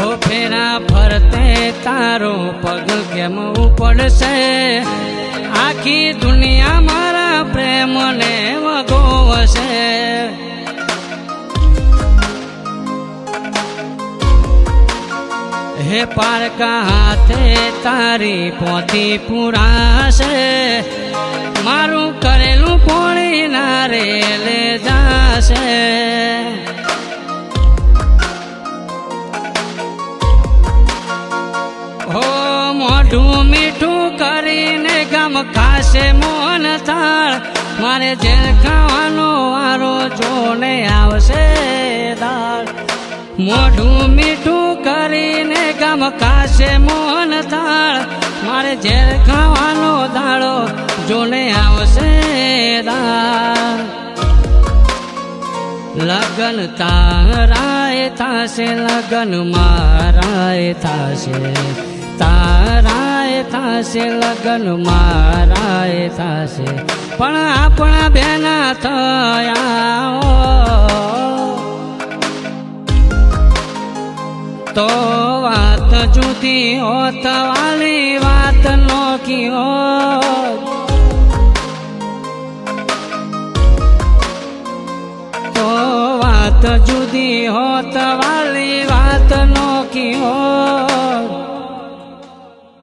ओ फेरा फरते तारो पग केम उपड़शे आखी दुनिया मारा प्रेम ने वगोवशे हे पारका हाथे तारी पोती पुराशे मारू करेलू कोणी नारे ले जाशे हो मोढू मीठू करीने गम खाशे मोहन थाळ मारे जेल खावानो वारो जोने आवशे दाळ मोढू मीठू करीने गम खाशे मोहन थाळ मारे जेल खावानो दाळो जोने आवशे दाळ लगन ताराए थाशे लगन माराए थाशे ताराए थाशे लगन माराए थाशे पण आपणा बेना थया तो वात जुदी होत वाली वात नोखी होत तो वात जुदी होत वाली वात नोखी होत